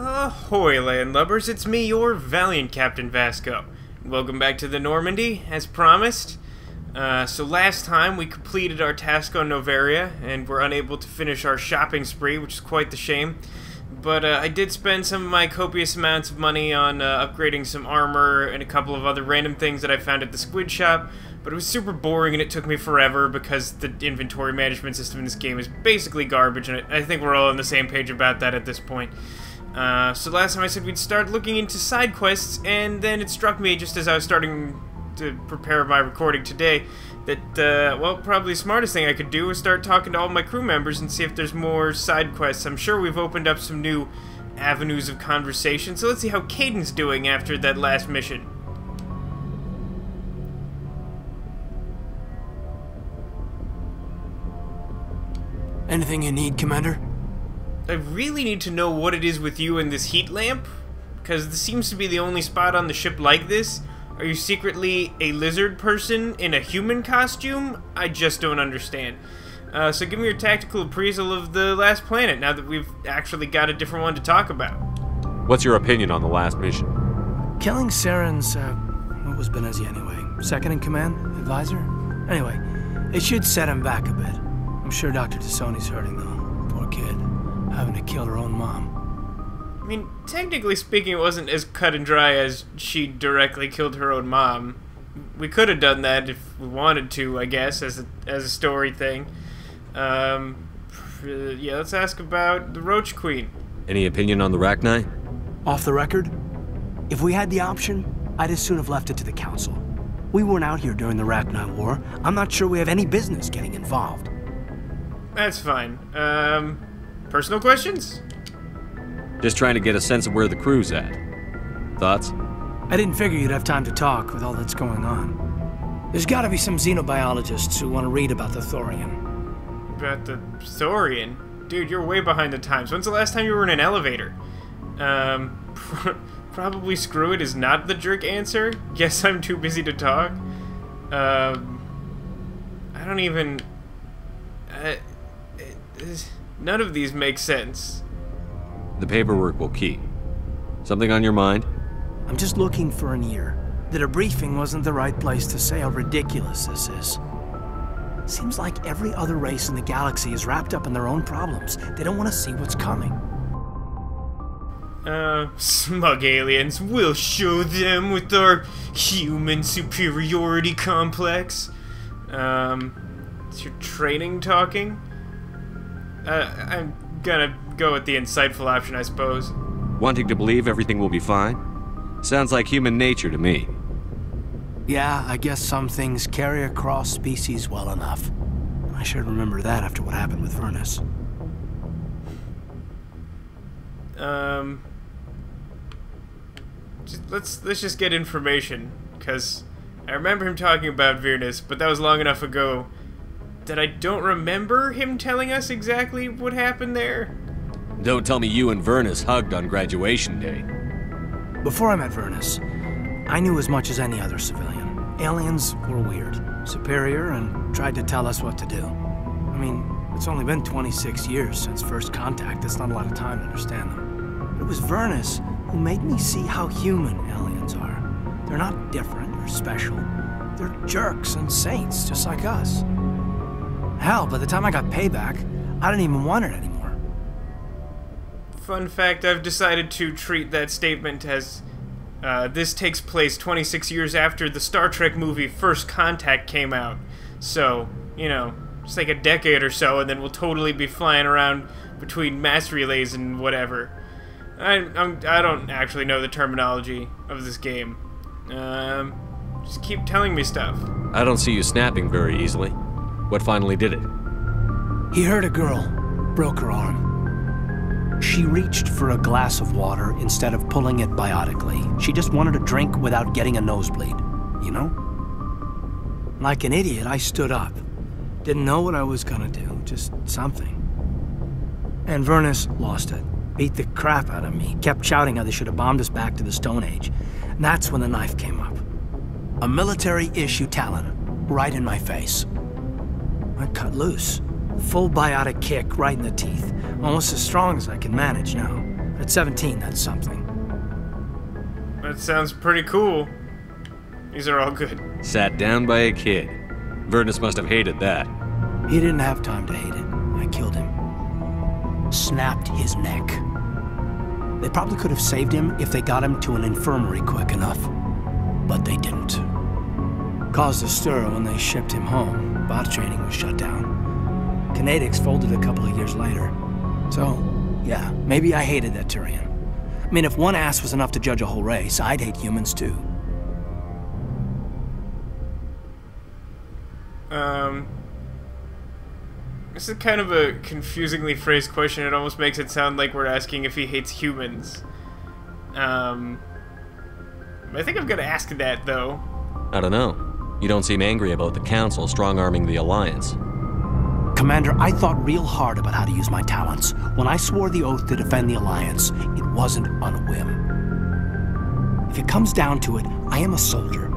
Ahoy, landlubbers, it's me, your valiant Captain Vasco. Welcome back to the Normandy, as promised. So last time we completed our task on Novaria, and were unable to finish our shopping spree, which is quite the shame. But I did spend some of my copious amounts of money on upgrading some armor and a couple of other random things that I found at the squid shop. But it was super boring and it took me forever because the inventory management system in this game is basically garbage, and I think we're all on the same page about that at this point. So last time I said we'd start looking into side quests, and then it struck me just as I was starting to prepare my recording today that, well, probably the smartest thing I could do is start talking to all my crew members and see if there's more side quests. I'm sure we've opened up some new avenues of conversation, so let's see how Caden's doing after that last mission. Anything you need, Commander? I really need to know what it is with you and this heat lamp, because this seems to be the only spot on the ship like this. Are you secretly a lizard person in a human costume? I just don't understand. So give me your tactical appraisal of the last planet, now that we've actually got a different one to talk about. What's your opinion on the last mission? Killing Saren's, what was Benezi anyway? Second in command? Advisor? Anyway, it should set him back a bit. I'm sure Dr. Tassoni's hurting, though. Poor kid. Having to kill her own mom. I mean, technically speaking, it wasn't as cut and dry as she directly killed her own mom. We could have done that if we wanted to, I guess, as a story thing. Yeah, let's ask about the Roach Queen. Any opinion on the Rachni? Off the record, if we had the option, I'd as soon have left it to the Council. We weren't out here during the Rachni War. I'm not sure we have any business getting involved. That's fine. Personal questions? Just trying to get a sense of where the crew's at. Thoughts? I didn't figure you'd have time to talk with all that's going on. There's gotta be some xenobiologists who want to read about the Thorian. About the Thorian? Dude, you're way behind the times. When's the last time you were in an elevator? Probably screw it is not the jerk answer. Guess I'm too busy to talk. I don't even... none of these make sense. The paperwork will keep. Something on your mind? I'm just looking for an ear. The debriefing wasn't the right place to say how ridiculous this is. Seems like every other race in the galaxy is wrapped up in their own problems. They don't want to see what's coming. Smug aliens. We'll show them with our human superiority complex. It's your training talking? I'm gonna go with the insightful option, I suppose. Wanting to believe everything will be fine? Sounds like human nature to me. Yeah, I guess some things carry across species well enough. I should remember that after what happened with Vernus. Let's just get information, because I remember him talking about Vernus, but that was long enough ago that I don't remember him telling us exactly what happened there. Don't tell me you and Vernus hugged on graduation day. Before I met Vernus, I knew as much as any other civilian. Aliens were weird, superior, and tried to tell us what to do. I mean, it's only been 26 years since first contact. That's not a lot of time to understand them. But it was Vernus who made me see how human aliens are. They're not different or special. They're jerks and saints, just like us. Hell, by the time I got payback, I didn't even want it anymore. Fun fact, I've decided to treat that statement as, this takes place 26 years after the Star Trek movie First Contact came out. So, you know, just like a decade or so, and then we'll totally be flying around between mass relays and whatever. I don't actually know the terminology of this game. Just keep telling me stuff. I don't see you snapping very easily. What finally did it? He hurt a girl, broke her arm. She reached for a glass of water instead of pulling it biotically. She just wanted a drink without getting a nosebleed, you know? Like an idiot, I stood up. Didn't know what I was gonna do, just something. And Vernus lost it. Beat the crap out of me, kept shouting how they should have bombed us back to the Stone Age. And that's when the knife came up. A military-issue Talon, right in my face. I cut loose. Full biotic kick right in the teeth. Almost as strong as I can manage now. At 17, that's something. That sounds pretty cool. These are all good. Sat down by a kid. Vernus must have hated that. He didn't have time to hate it. I killed him. Snapped his neck. They probably could have saved him if they got him to an infirmary quick enough. But they didn't. Caused a stir when they shipped him home. Bot training was shut down. Kinetics folded a couple of years later. So, yeah, maybe I hated that Turian. I mean, if one ass was enough to judge a whole race, I'd hate humans too. This is kind of a confusingly phrased question. It almost makes it sound like we're asking if he hates humans. I think I'm gonna ask that, though. I don't know. You don't seem angry about the Council strong-arming the Alliance. Commander, I thought real hard about how to use my talents. When I swore the oath to defend the Alliance, it wasn't on a whim. If it comes down to it, I am a soldier.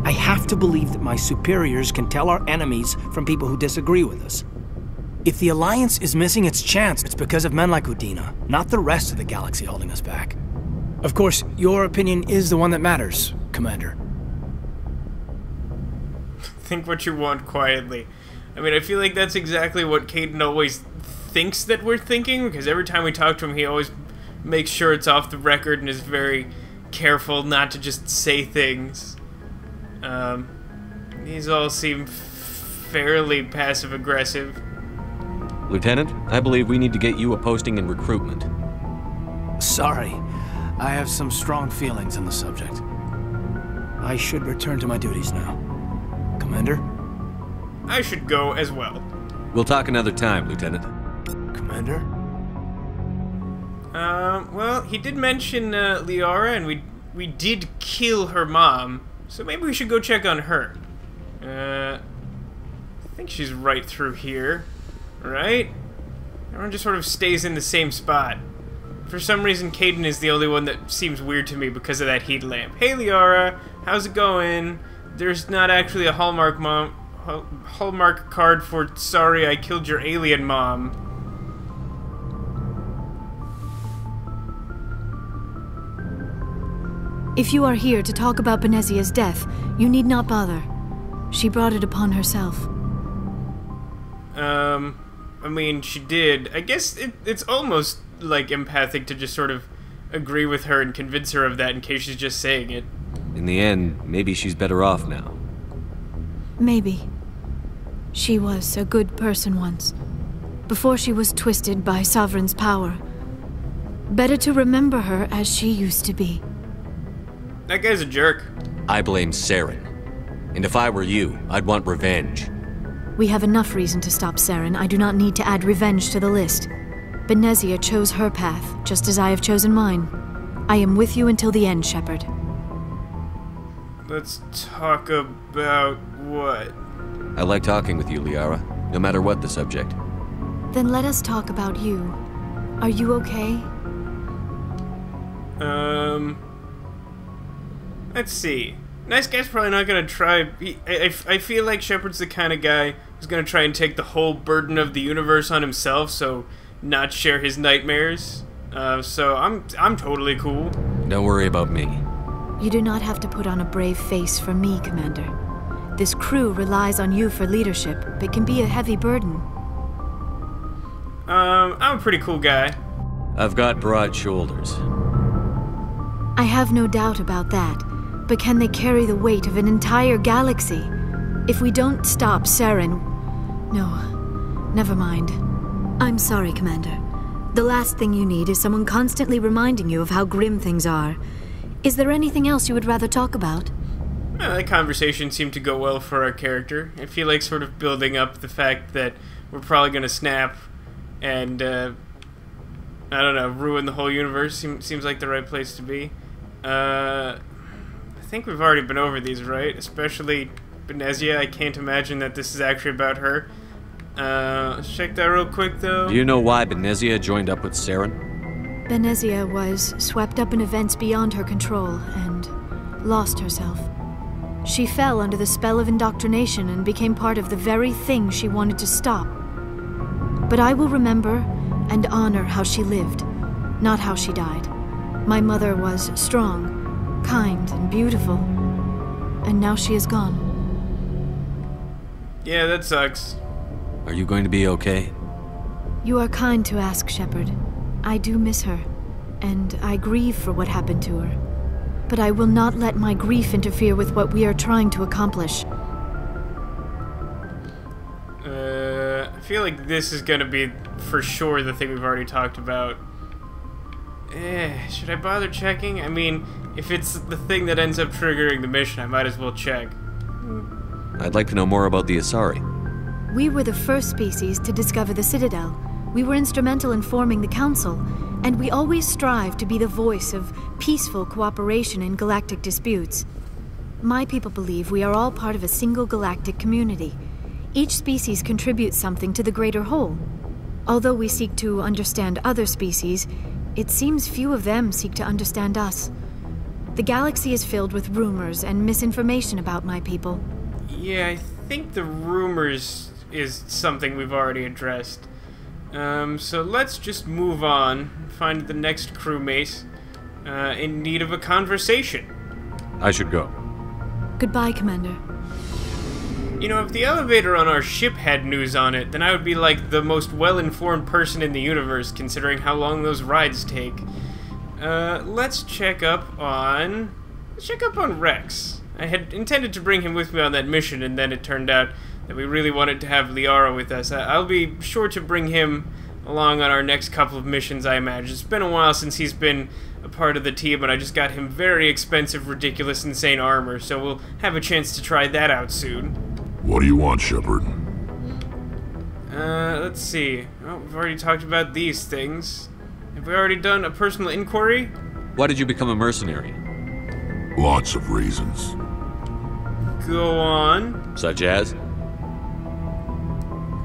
I have to believe that my superiors can tell our enemies from people who disagree with us. If the Alliance is missing its chance, it's because of men like Udina, not the rest of the galaxy holding us back. Of course, your opinion is the one that matters, Commander. Think what you want quietly. I mean, I feel like that's exactly what Caden always thinks that we're thinking, because every time we talk to him, he always makes sure it's off the record and is very careful not to just say things. These all seem fairly passive-aggressive. Lieutenant, I believe we need to get you a posting in recruitment. Sorry, I have some strong feelings on the subject. I should return to my duties now. Commander? I should go as well. We'll talk another time, Lieutenant. Commander? Well, he did mention, Liara, and we did kill her mom, so maybe we should go check on her. I think she's right through here, right? Everyone just sort of stays in the same spot. For some reason, Caden is the only one that seems weird to me because of that heat lamp. Hey, Liara, how's it going? There's not actually a Hallmark card for sorry I killed your alien mom. If you are here to talk about Benezia's death, you need not bother. She brought it upon herself. I mean, she did. I guess it's almost like empathic to just sort of agree with her and convince her of that in case she's just saying it. In the end, maybe she's better off now. Maybe. She was a good person once, before she was twisted by Sovereign's power. Better to remember her as she used to be. That guy's a jerk. I blame Saren. And if I were you, I'd want revenge. We have enough reason to stop Saren. I do not need to add revenge to the list. Benezia chose her path, just as I have chosen mine. I am with you until the end, Shepard. Let's talk about what? I like talking with you, Liara, no matter what the subject. Then let us talk about you. Are you okay? Let's see. Nice guy's probably not gonna try. I feel like Shepard's the kind of guy who's gonna try and take the whole burden of the universe on himself, so not share his nightmares. So I'm totally cool. Don't worry about me. You do not have to put on a brave face for me, Commander. This crew relies on you for leadership. It can be a heavy burden. I'm a pretty cool guy. I've got broad shoulders. I have no doubt about that. But can they carry the weight of an entire galaxy? If we don't stop Saren... No, never mind. I'm sorry, Commander. The last thing you need is someone constantly reminding you of how grim things are. Is there anything else you would rather talk about? That conversation seemed to go well for our character. I feel like sort of building up the fact that we're probably going to snap and, I don't know, ruin the whole universe seems like the right place to be. I think we've already been over these, right? Especially Benezia. I can't imagine that this is actually about her. Let's check that real quick, though. Do you know why Benezia joined up with Saren? Benezia was swept up in events beyond her control and lost herself. She fell under the spell of indoctrination and became part of the very thing she wanted to stop. But I will remember and honor how she lived. not how she died. My mother was strong, kind, and beautiful. And now she is gone. Yeah, that sucks. Are you going to be okay? You are kind to ask, Shepard. I do miss her, and I grieve for what happened to her. But I will not let my grief interfere with what we are trying to accomplish. I feel like this is gonna be for sure the thing we've already talked about. Should I bother checking? I mean, if it's the thing that ends up triggering the mission, I might as well check. I'd like to know more about the Asari. We were the first species to discover the Citadel. We were instrumental in forming the Council, and we always strive to be the voice of peaceful cooperation in galactic disputes. My people believe we are all part of a single galactic community. Each species contributes something to the greater whole. Although we seek to understand other species, it seems few of them seek to understand us. The galaxy is filled with rumors and misinformation about my people. Yeah, I think the rumors is something we've already addressed. So let's just move on, find the next crewmate in need of a conversation. I should go. Goodbye, Commander. You know, if the elevator on our ship had news on it, then I would be like the most well-informed person in the universe, considering how long those rides take. Let's check up on Wrex. I had intended to bring him with me on that mission, and then it turned out that we really wanted to have Liara with us. I'll be sure to bring him along on our next couple of missions, I imagine. It's been a while since he's been a part of the team, but I just got him very expensive, ridiculous, insane armor, so we'll have a chance to try that out soon. What do you want, Shepard? Let's see. Oh, we've already talked about these things. Have we already done a personal inquiry? Why did you become a mercenary? Lots of reasons. Go on. Such as?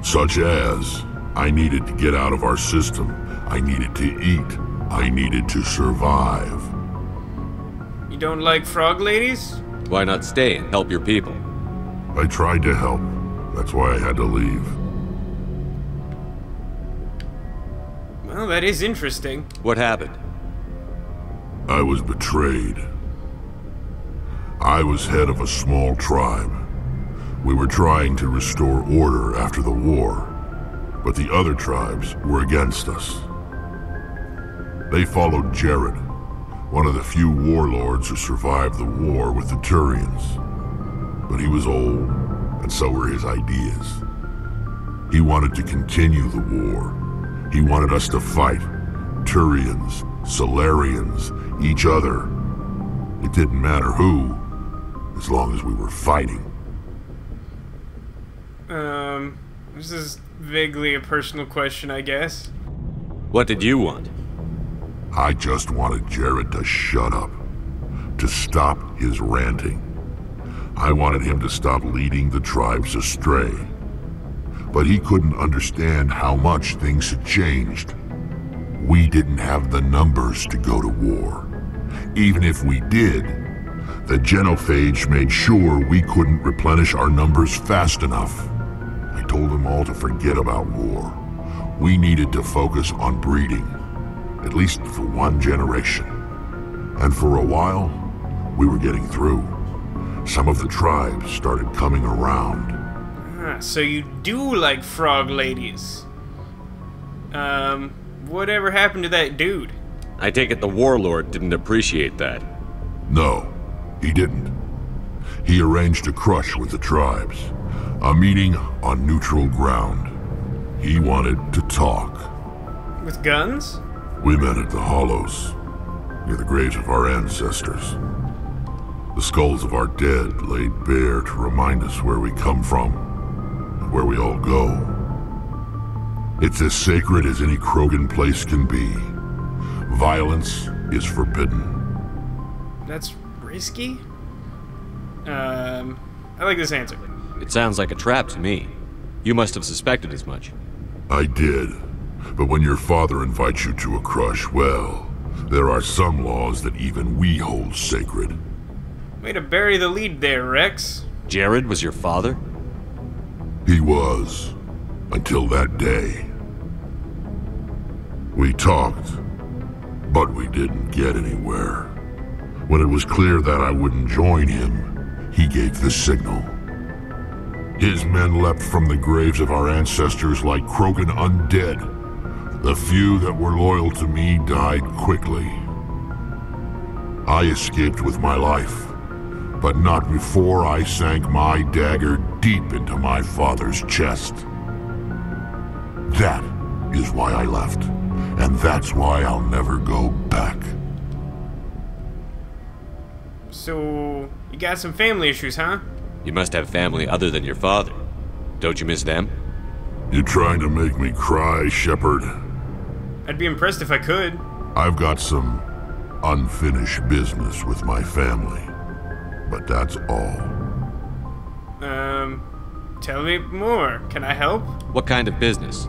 Such as, I needed to get out of our system. I needed to eat. I needed to survive. You don't like frog ladies? Why not stay and help your people? I tried to help. That's why I had to leave. Well, that is interesting. What happened? I was betrayed. I was head of a small tribe. We were trying to restore order after the war, but the other tribes were against us. They followed Jared, one of the few warlords who survived the war with the Turians. But he was old, and so were his ideas. He wanted to continue the war. He wanted us to fight. Turians, Solarians, each other. It didn't matter who, as long as we were fighting. This is vaguely a personal question, I guess. What did you want? I just wanted Jared to shut up, to stop his ranting. I wanted him to stop leading the tribes astray. But he couldn't understand how much things had changed. We didn't have the numbers to go to war. Even if we did, the genophage made sure we couldn't replenish our numbers fast enough. I told them all to forget about war. We needed to focus on breeding, at least for one generation. And for a while, we were getting through. Some of the tribes started coming around. Ah, so you do like frog ladies. Whatever happened to that dude? I take it the warlord didn't appreciate that. No, he didn't. He arranged a crush with the tribes. A meeting on neutral ground. He wanted to talk. With guns? We met at the Hollows, near the graves of our ancestors. The skulls of our dead laid bare to remind us where we come from, and where we all go. It's as sacred as any Krogan place can be. Violence is forbidden. That's risky? I like this answer. It sounds like a trap to me. You must have suspected as much. I did. But when your father invites you to a crush, well, there are some laws that even we hold sacred. Way to bury the lead there, Wrex. Jared was your father? He was. Until that day. We talked. But we didn't get anywhere. When it was clear that I wouldn't join him, he gave the signal. His men leapt from the graves of our ancestors like Krogan undead. The few that were loyal to me died quickly. I escaped with my life, but not before I sank my dagger deep into my father's chest. That is why I left, and that's why I'll never go back. So, you got some family issues, huh? You must have family other than your father. Don't you miss them? You trying to make me cry, Shepard? I'd be impressed if I could. I've got some unfinished business with my family, but that's all. Tell me more. Can I help? What kind of business?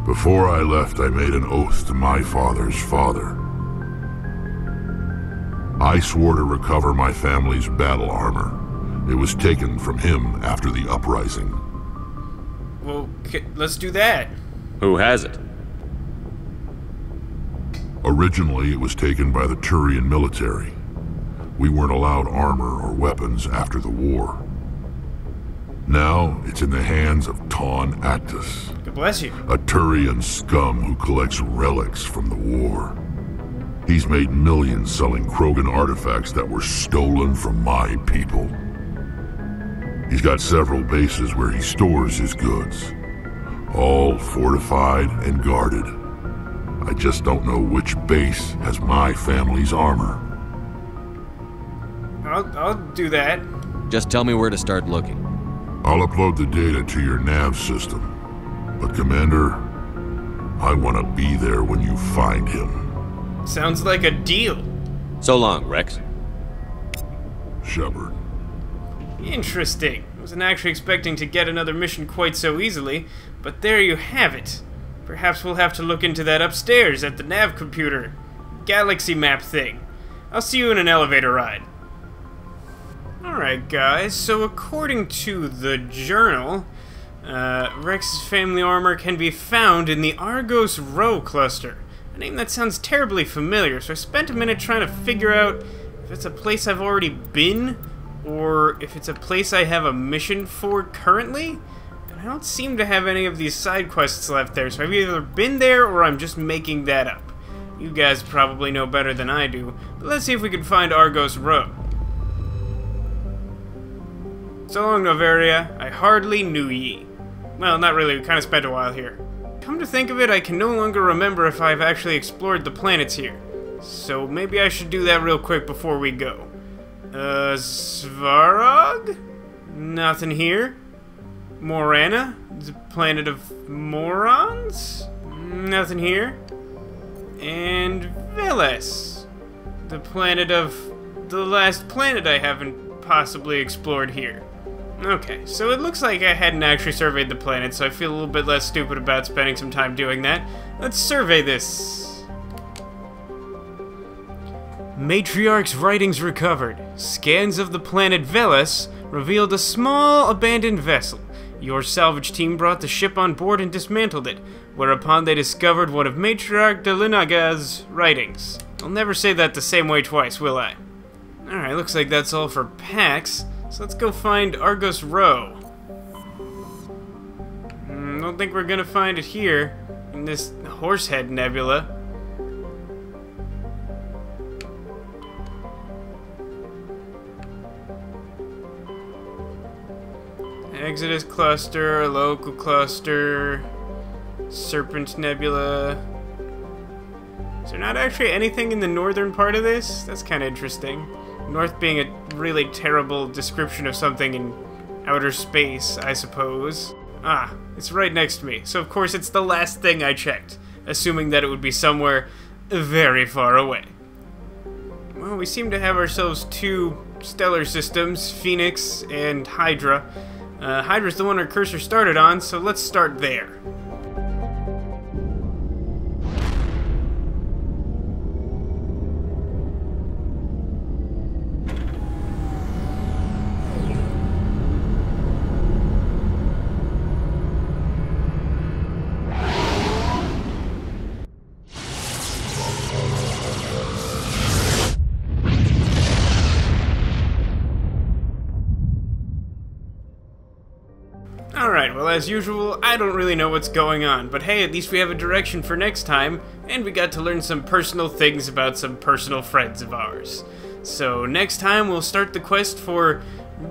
Before I left, I made an oath to my father's father. I swore to recover my family's battle armor. It was taken from him after the uprising. Well, let's do that. Who has it? Originally, it was taken by the Turian military. We weren't allowed armor or weapons after the war. Now, it's in the hands of Taun Actus, God bless you. a Turian scum who collects relics from the war. He's made millions selling Krogan artifacts that were stolen from my people. He's got several bases where he stores his goods, all fortified and guarded. I just don't know which base has my family's armor. I'll do that. Just tell me where to start looking. I'll upload the data to your nav system. But Commander, I want to be there when you find him. Sounds like a deal. So long, Wrex. Shepard. Interesting. I wasn't actually expecting to get another mission quite so easily, but there you have it. Perhaps we'll have to look into that upstairs at the nav computer. Galaxy map thing. I'll see you in an elevator ride. Alright guys, so according to the journal, Wrex's family armor can be found in the Argos Rho cluster. A name that sounds terribly familiar, so I spent a minute trying to figure out if it's a place I've already been, or if it's a place I have a mission for currently. And I don't seem to have any of these side quests left there, so I've either been there or I'm just making that up. You guys probably know better than I do, but let's see if we can find Argos Rho. So long, Noveria. I hardly knew ye. Well, not really, we kind of spent a while here. Come to think of it, I can no longer remember if I've actually explored the planets here. So maybe I should do that real quick before we go. Svarog? Nothing here. Morana? The planet of morons? Nothing here. And Veles? The planet of... the last planet I haven't possibly explored here. Okay, so it looks like I hadn't actually surveyed the planet, so I feel a little bit less stupid about spending some time doing that. Let's survey this. Matriarch's writings recovered. Scans of the planet Veles revealed a small abandoned vessel. Your salvage team brought the ship on board and dismantled it, whereupon they discovered one of Matriarch Delinaga's writings. I'll never say that the same way twice, will I? Alright, looks like that's all for Pax. So let's go find Argos Rho. Don't think we're gonna find it here, in this Horsehead Nebula. Exodus Cluster, Local Cluster, Serpent Nebula. Is there not actually anything in the northern part of this? That's kind of interesting. North being a really terrible description of something in outer space, I suppose. Ah, it's right next to me, so of course it's the last thing I checked, assuming that it would be somewhere very far away. Well, we seem to have ourselves two stellar systems, Phoenix and Hydra. Hydra's the one our cursor started on, so let's start there. Alright, well as usual, I don't really know what's going on, but hey, at least we have a direction for next time, and we got to learn some personal things about some personal friends of ours. So next time we'll start the quest for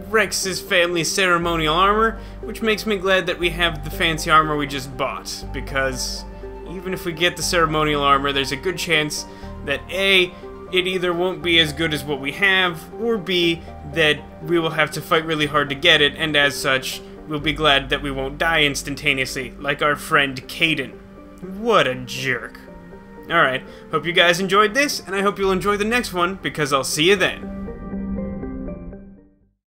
Wrex's family's ceremonial armor, which makes me glad that we have the fancy armor we just bought, because even if we get the ceremonial armor, there's a good chance that A, it either won't be as good as what we have, or B, that we will have to fight really hard to get it, and as such, we'll be glad that we won't die instantaneously, like our friend Caden. What a jerk. Alright, hope you guys enjoyed this, and I hope you'll enjoy the next one, because I'll see you then.